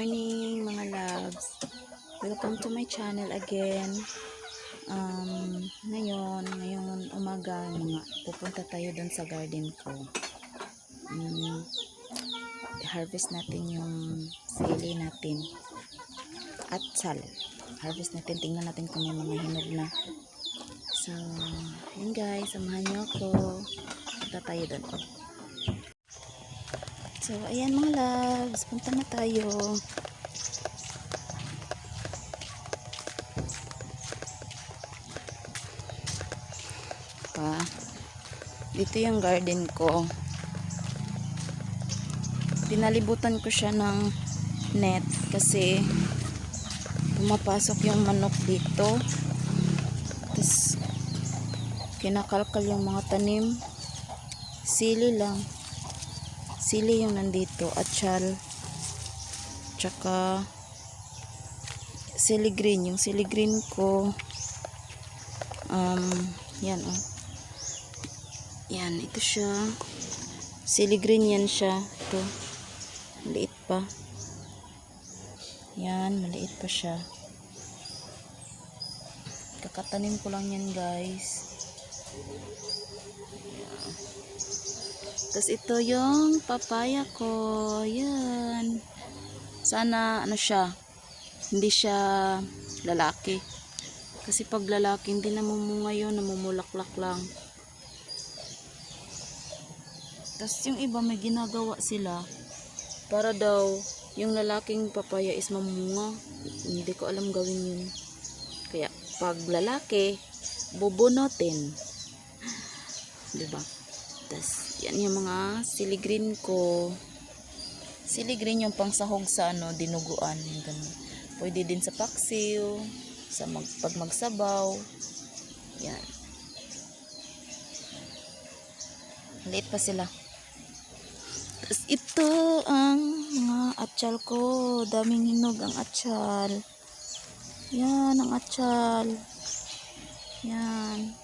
morning mga loves. Welcome to my channel again. Ngayong umaga pupunta tayo dun sa garden ko. Harvest natin yung sili natin at sal. Harvest natin, tingnan natin kung may mga hinog na. So, yun guys, samahan nyo ako. Punta tayo dun. So, ayan mga loves, punta na tayo. Dito yung garden ko. Pinalibutan ko siya ng net kasi pumapasok yung manok dito. Tapos, kinakalkal yung mga tanim. Sili lang. Sili yung nandito, atsal, tsaka sili green. Yung sili green ko, yan yan, ito siya, sili green yan siya, ito, maliit pa, yan, maliit pa siya, kakatanim ko lang yan guys. Tapos ito yung papaya ko. Yan. Sana ano siya, hindi siya lalaki. Kasi pag lalaki hindi namumunga yun, namumulaklak lang. Tapos yung iba may ginagawa sila para daw yung lalaking papaya is mamunga. Hindi ko alam gawin yun. Kaya pag lalaki, bubunutin. Diba? Tas, yan yung mga sili green ko. Sili green yung pangsahog sa dinuguan. Yung ganun. Pwede din sa paksiw, sa pag magsabaw. Yan. Maliit pa sila. Tas, ito ang mga atsal ko. Daming hinog ang atsal. Yan ang atsal. Yan.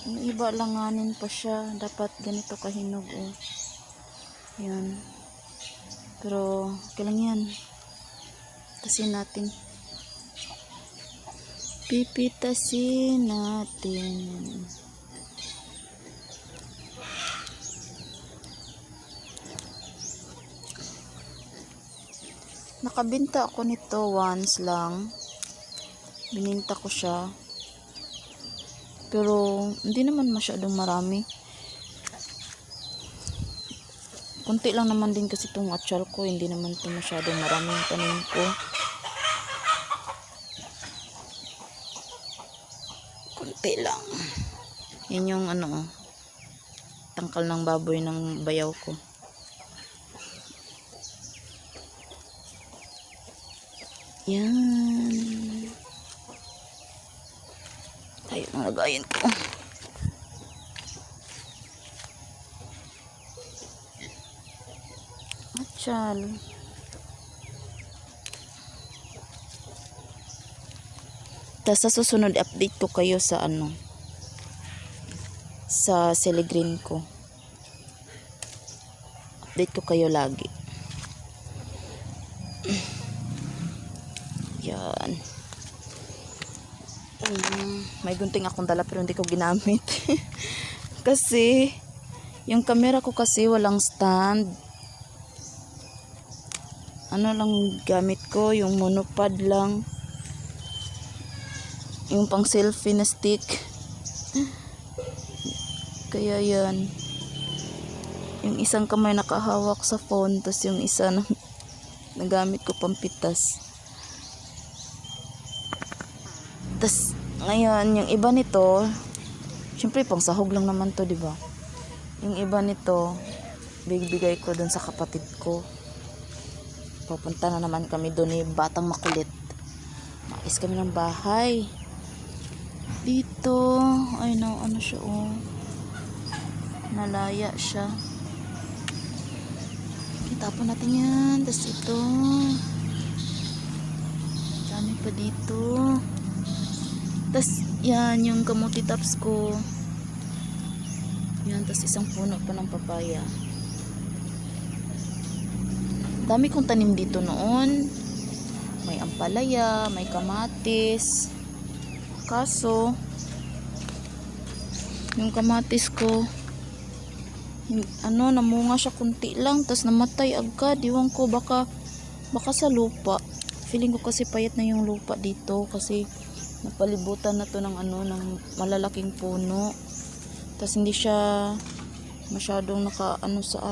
Yung iba langanin pa siya. Dapat ganito kahinog yan. Pero okay lang yan. Pipitasin natin. Pipitasin natin. Nakabinta ako nito once lang. Bininta ko siya. Pero hindi naman masyadong marami. Kunti lang naman din kasi itong atsal ko. Hindi naman ito masyadong marami yung tanim ko. Kunti lang. Yan yung tangkal ng baboy ng bayaw ko. Yan. Ayun ang lagayin ko. Atsal. Tapos sa susunod update ko kayo sa sa sili green ko. Update ko kayo lagi. Yan. May gunting akong dala pero hindi ko ginamit. Kasi yung camera ko kasi walang stand. Lang gamit ko, yung monopod lang. Yung pang selfie na stick. Kaya yan. Yung isang kamay nakahawak sa phone, tapos yung isa nagamit ko pampitas. Tapos ngayon, yung iba nito, syempre pang sahog lang naman to, diba? Yung iba nito, bigay ko dun sa kapatid ko. Pupunta na naman kami dun Batang Makulit. Maalis kami ng bahay. Dito, ay no, siya nalaya siya. Itapon natin yan. Tapos ito. Dami pa dito. Tas yan yung kamuti tops ko. Yan, tas isang puno pa ng papaya. Dami kong tanim dito noon. May ampalaya, may kamatis. Kaso, yung kamatis ko, namunga siya kunti lang, tas namatay agad. Iwan ko, baka sa lupa. Feeling ko kasi payat na yung lupa dito kasi napalibutan na to ng ng malalaking puno. Tas hindi siya masyadong sa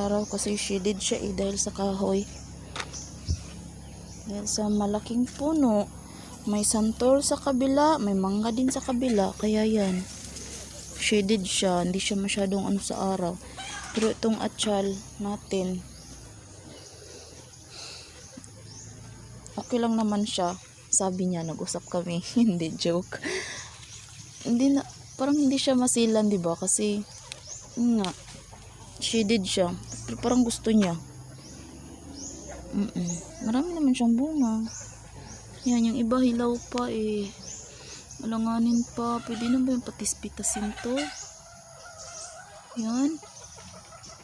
araw kasi shaded siya dahil sa kahoy. Dahil sa malaking puno, may santol sa kabila, may mangga din sa kabila, kaya yan. Shaded siya, hindi siya masyadong sa araw. Pero itong atsal natin, okay lang naman siya. Sabi niya, nag-usap kami. Hindi, joke. Hindi na, parang hindi siya masilan, di ba? Kasi, nga, shaded siya. Pero parang gusto niya. Marami naman siyang bunga. Yan, yung iba hilaw pa alanganin pa. Pwede na ba yung patis-pitasin to? Yan.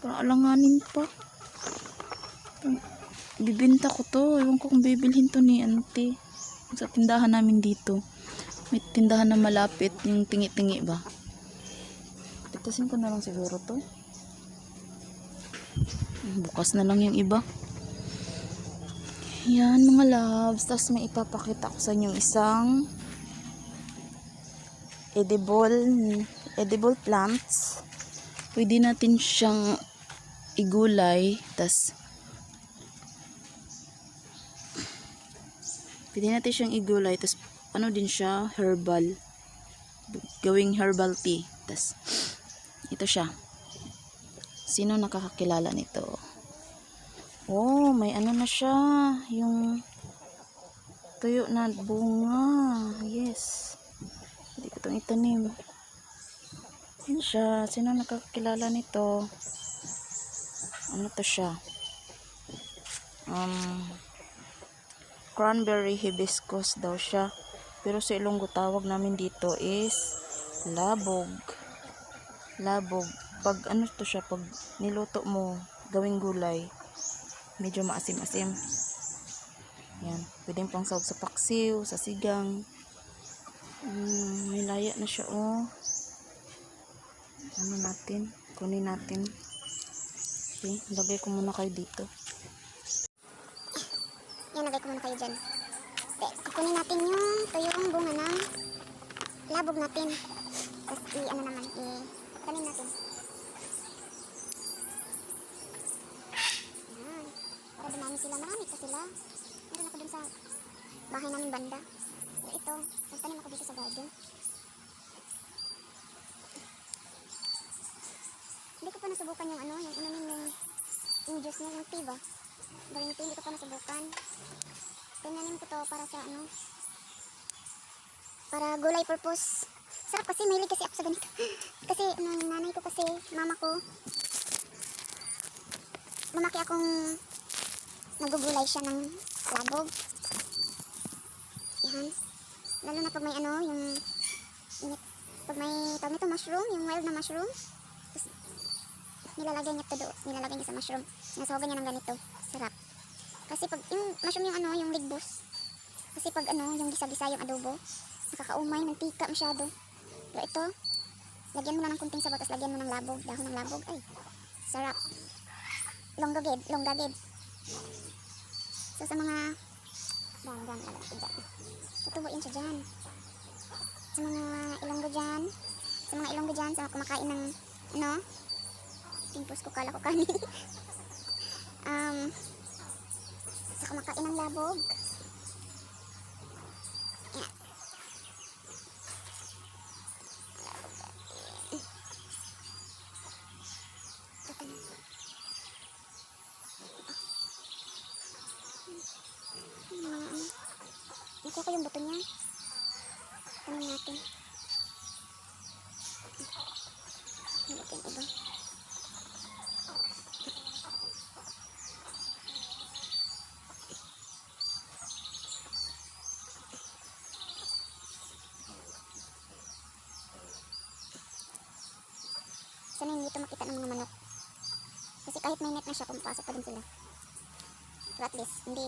Parang alanganin pa. Parang, bibinta ko to. Ewan ko kung bibilhin to ni auntie. Sa tindahan namin dito. May tindahan na malapit. Yung tingi-tingi ba? Pitasin ko na lang siguro to. Bukas na lang yung iba. Yan mga loves. Tapos may ipapakita ko sa inyo isang edible plants. Pwede natin siyang igulay. Tapos pwede natin siyang igulay. Tapos din siya, herbal. Gawing herbal tea. Tapos ito siya. Sino nakakakilala nito? Oh, may na siya. Yung tuyo na bunga. Yes. Hindi ko itong itanim. Yan siya. Sino nakakilala nito? Ano to siya? Cranberry hibiscus daw siya. Pero sa Ilonggo tawag namin dito is labog. Labog. Pag to siya, pag niluto mo, gawing gulay, medyo maasim-asim. Yan. Pwedeng pang sahog sa paksiw, sa sigang. May laya na siya, oh. Natin? Kunin natin. Okay. Lagay ko muna kayo dito. Yan, lagay ko muna kayo dyan. Okay. Kukunin natin yung tuyong bunga ng labog natin. Tapos tanim natin. Yan. Para dumami sila. Marami pa sila. Meron ako dun sa bahay namin banda. So ito, nagtanim ako dito sa garden. Hindi ko pa nasubukan yung yung juice niya, yung tea ba? Green tea, hindi ko pa nasubukan. Tinanim ko to para sa para gulay purpose. Sarap kasi, mahilig kasi ako sa ganito. Kasi nanay ko kasi, mama ko, lumaki akong nagugulay siya ng labog. Yan. Lalo na pag may pag may tawag nito mushroom, yung wild na mushroom. Tapos, nilalagay niya sa mushroom. Nasahogan niya ng ganito. Sarap. Kasi pag yung mushroom yung ligbos. Kasi pag yung gisa-gisa yung adobo, nakakaumay, mantika masyado. Pero ito, lagyan mo lang ng kunting sabaw, tapos lagyan mo ng labog, dahon ng labog. Ay, sarap. Longgagid. So sa mga lagyan ko dyan. Tutubuin siya dyan. Sa mga Ilonggo dyan, sa mga kumakain ng timpos ko, kala ko kanin. Sa kumakain ng labog. Yan. Nakuha ko yung buto niya. Tanim natin. Natin iba. Sana hindi ito makita ng mga manok. Kasi kahit may net na siya, pumapasok pa din sila. So Para at least, hindi,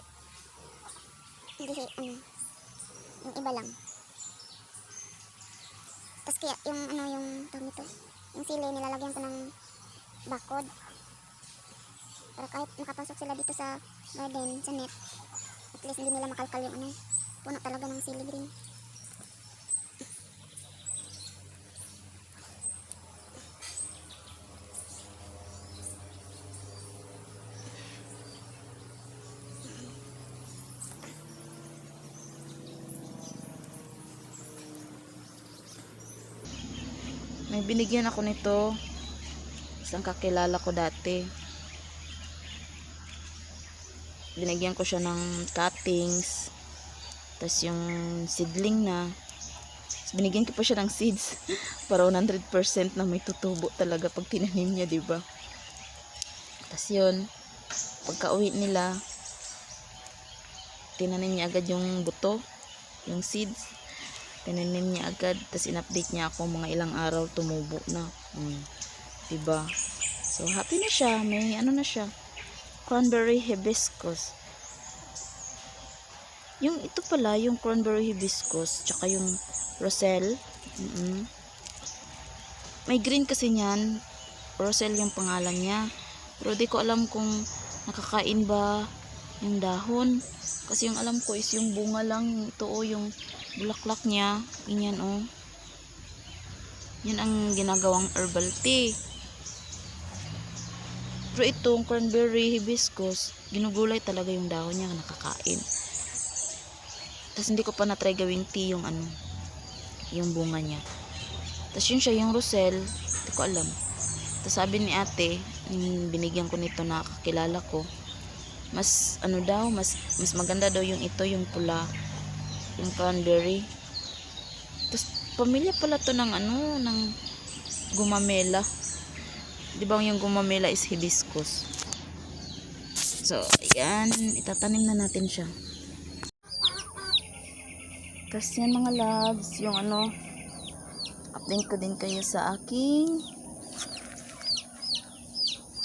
ano, yung iba lang. Tapos kaya, yung, ano, yung, tawag nito, yung sili, nilalagyan ko ng bakod. Para kahit makapasok sila dito sa garden, sa net, at least hindi nila makalkal yung, ano, puno talaga ng sili green. May binigyan ako nito. Isang kakilala ko dati. Binigyan ko siya ng cuttings. Tapos yung seedling na. Tapos binigyan ko pa siya ng seeds. Para 100% na may tutubo talaga pag tinanim niya, diba? Tapos yun, pagka uwi nila, tinanim niya agad yung buto, yung seeds. Tinanim niya agad, tapos in-update niya ako mga ilang araw tumubo na. Diba? So, happy na siya. May ano na siya. Cranberry hibiscus. Yung ito pala, yung cranberry hibiscus, tsaka yung roselle. May green kasi niyan. Roselle yung pangalan niya. Pero di ko alam kung nakakain ba yung dahon. Kasi yung alam ko is yung bunga lang. Ito o, yung bulaklak niya. Ganyan o. Yan ang ginagawang herbal tea. Pero itong cranberry hibiscus, ginugulay talaga yung dahon niya, nakakain. Tapos hindi ko pa na-try gawing tea yung ano, yung bunga niya. Tapos yun siya, yung roselle, hindi ko alam. Tapos sabi ni ate, binigyan ko nito na kakilala ko, mas ano daw, mas maganda daw yung ito, yung pula, yung cranberry. Tapos pamilya pala to ng ano, ng gumamela. Di ba yung gumamela is hibiscus? So, ayan, itatanim na natin siya. Tapos yan mga loves, yung ano, update ko din kayo sa aking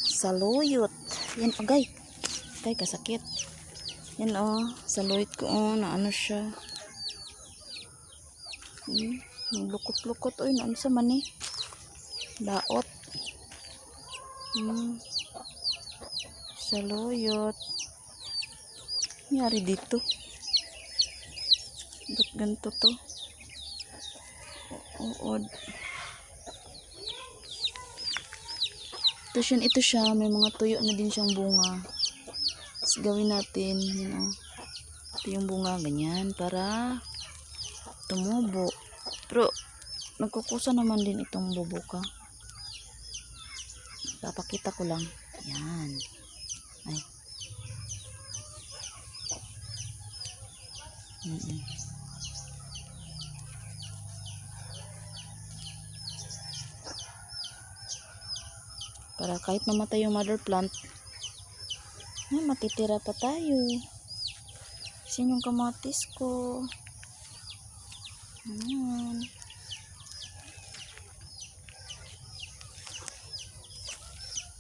saluyot. Yan, agay. Agay, kasakit. Yan saluyot ko, na ano siya. Lukot-lukot, naano sa mani. Daot. Saluyot. Nangyari dito. Ba't ganito to? Uod. Tapos yun, ito siya. May mga tuyo na din siyang bunga. Tapos gawin natin, ito yung bunga, ganyan, para tumubo. Pero, nagkukusa naman din itong bubuka. Papakita ko lang. Yan. Ay. Para kahit mamatay yung mother plant, matitira pa tayo. Kasi yung kamatis ko. Ayan.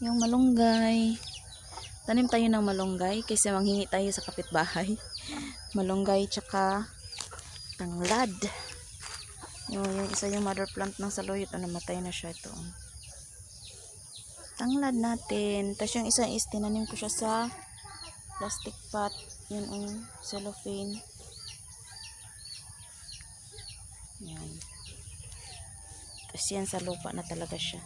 Yung malunggay. Tanim tayo ng malunggay kasi manghingi tayo sa kapitbahay. Malunggay tsaka tanglad. Yung isa yung mother plant ng saluyot, namatay na siya ito. Tanglad natin. Tapos yung isa is tinanim ko siya sa plastic pot. Yun cellophane. Yan. Tapos yan sa lupa na talaga siya.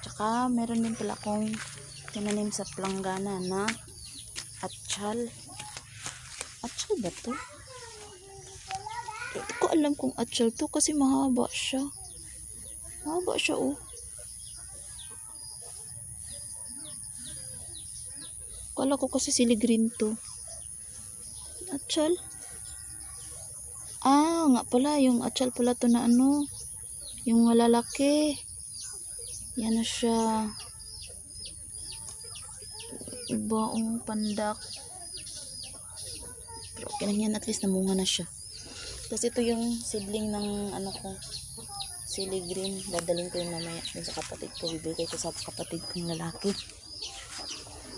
Tsaka meron din pala akong tinanim sa planggana na atchal. Atchal ba to? Hindi ko alam kung atchal to kasi mahaba siya. Mahaba siya Kala ko kasi sili green to. Atchal? Nga pala. Yung atchal pala to na ano. Yung malalaki. Yan na siya. Iba pandak. Pero okay lang yan. At least namunga na siya. Tapos ito yung seedling ng ano ko. Sili green. Dadalhin ko yung mamaya sa kapatid ko. Bibigay ko sa kapatid kong lalaki.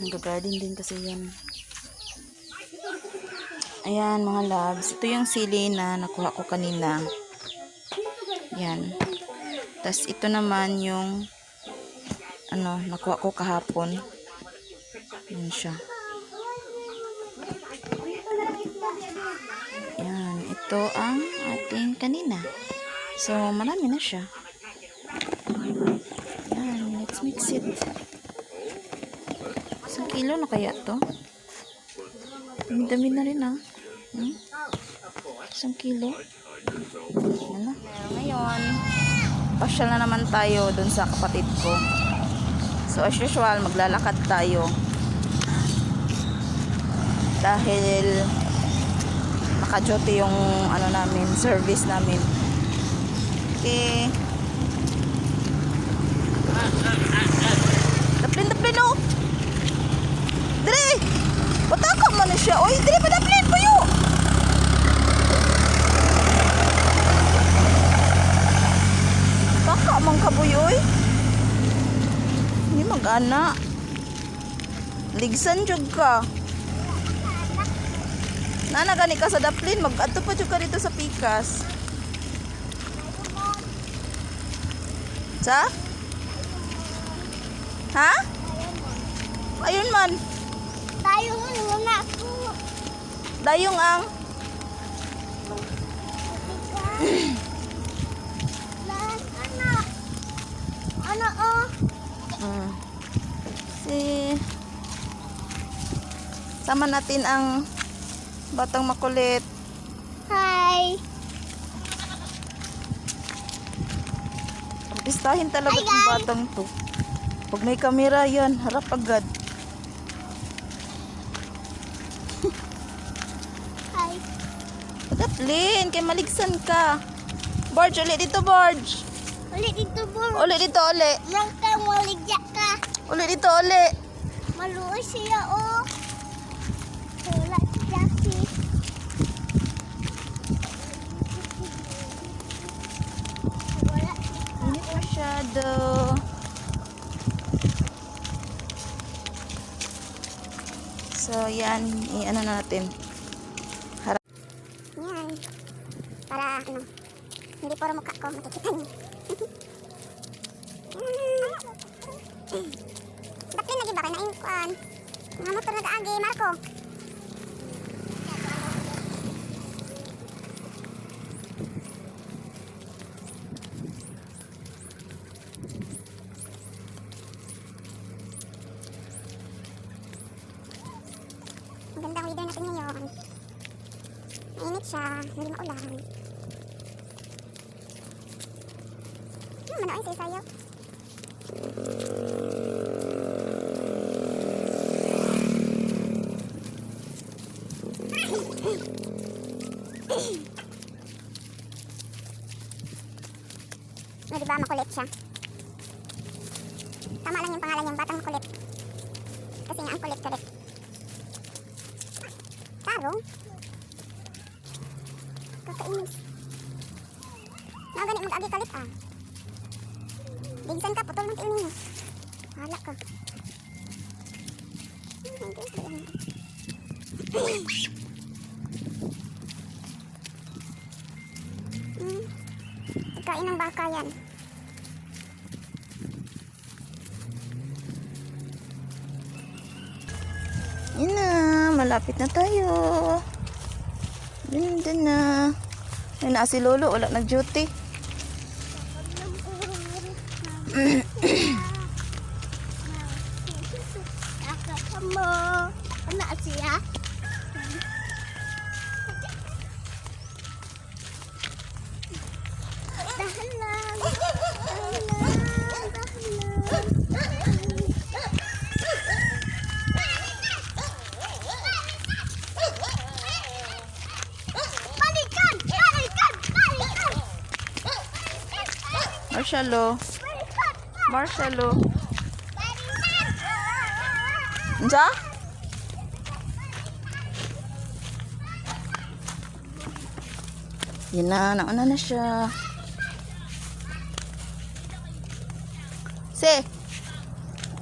Nag-garden din kasi yan. Ayan mga loves. Ito yung sili na nakuha ko kanina. Yan. Tapos ito naman yung nakuha ko kahapon. Yan siya. Yan. Ito ang ating kanina. So, marami na siya. Yan. Let's mix it. Isang kilo na kaya to? Dami na rin ah. Isang kilo. Yan na. Ngayon, pasyal na naman tayo dun sa kapatid ko. So as usual, maglalakad tayo. Dahil naka-duty yung namin, service namin. Okay. Daplin oh. Dire! Pataka man na siya. Oy, dire pa daplin puyo. Baka mang kabuyoy. Hindi mag-ana. Ligsan jud ka. Nana gani ka sa daplin, mag-adto pa jud ka dito sa pikas. Sa? Ha? Ayun man. Tayo muna ako. Dayong ang Anak. Anak oh. Sama natin ang batang makulit. Hi. Artistahin talaga Hi, yung guys. batang to. Pag may kamera yan, harap agad. Hi. Daplin, kay maligsan ka. Barge, ulit dito, Barge. Ulit dito bro. Ulit dito, ulit. Marang ka maligya ka. Ulit dito, ulit. Maluoy siya oh. Wala si Jackie. Wala. Init masyado. So, yan. I-ano na natin. Yan. Para hindi puro mukha ko makikita niyo. Daplin lagi ba kayo na inkuan? Mga motor nag-agi, Marco. Magandang weather natin ngayon. Mainit siya, hindi maulan. Manoy sayo. Diba makulit siya? Tama lang yung pangalan yung batang makulit. Kasi nga ang kulit-kulit. Tarong? Kakainis. Nagani mag-agi kalit ah. Bigsan ka, putol ng tiyo ninyo. Hala ka. Pagkain ng baka yan. Yun na, malapit na tayo. Yun na. Yun na si Lolo, wala nag-duty. Kakamo. Ano siya? Dahan lang. Balikan! Balikan! Balikan! Marshalo. Marshalo. Nja? Yan na, nauna na siya. Si.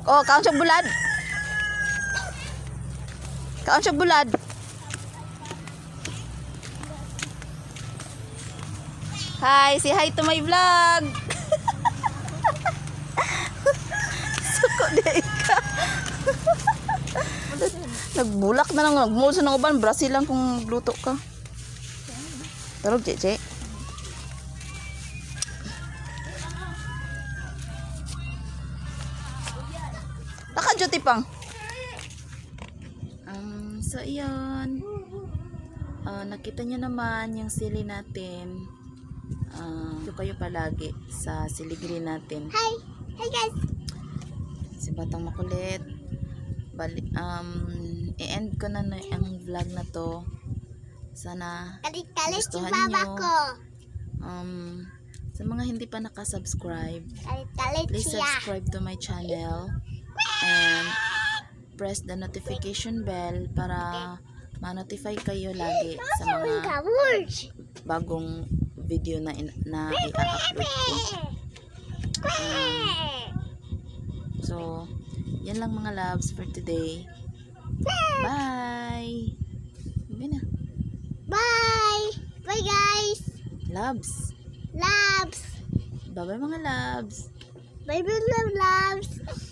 Oh, kaon siyang bulad. Kaan siya bulad. Hi, say hi to my vlog. Suko di ka. Nagbulak na lang, nagmulso ng uban, Brazil lang kung luto ka. Tarog, Jeje. Naka-duty pang. So, iyon. Nakita nyo naman yung sili natin. Ito kayo palagi sa siligri natin. Hi! Hi guys! Si Batang Makulit. I-end ko na ang vlog na to. Sana Kalit-kalit si gustuhan baba nyo. ko. Sa mga hindi pa nakasubscribe, Kalit-kalit please siya. subscribe to my channel and press the notification bell para ma-notify kayo lagi sa mga bagong video na i-upload ko. So, yan lang mga loves for today. Bye! Sabi na. Bye! Bye guys! Loves! Loves! Bye-bye mga loves! Bye bye loves!